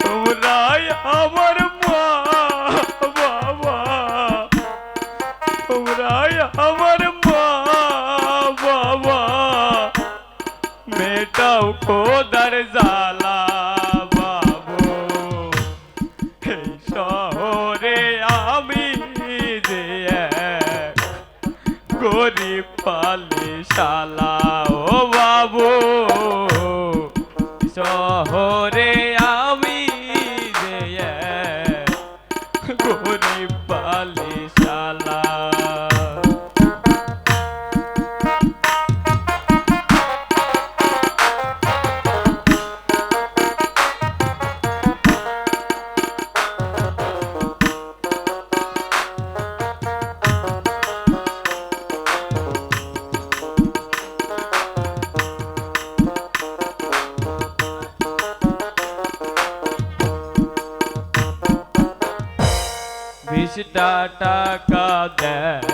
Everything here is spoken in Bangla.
তোমরাই আমার মা বাবা, তোমরাই আমার মা বাবা, মেটাও খোদার জ্বালা বাবু। এই শহরে আমি যে এক গরিব পালিশালা ও বাবু, শহরে আমি যে এক গরিব পালিশালা। বিশটা টাকা দেয়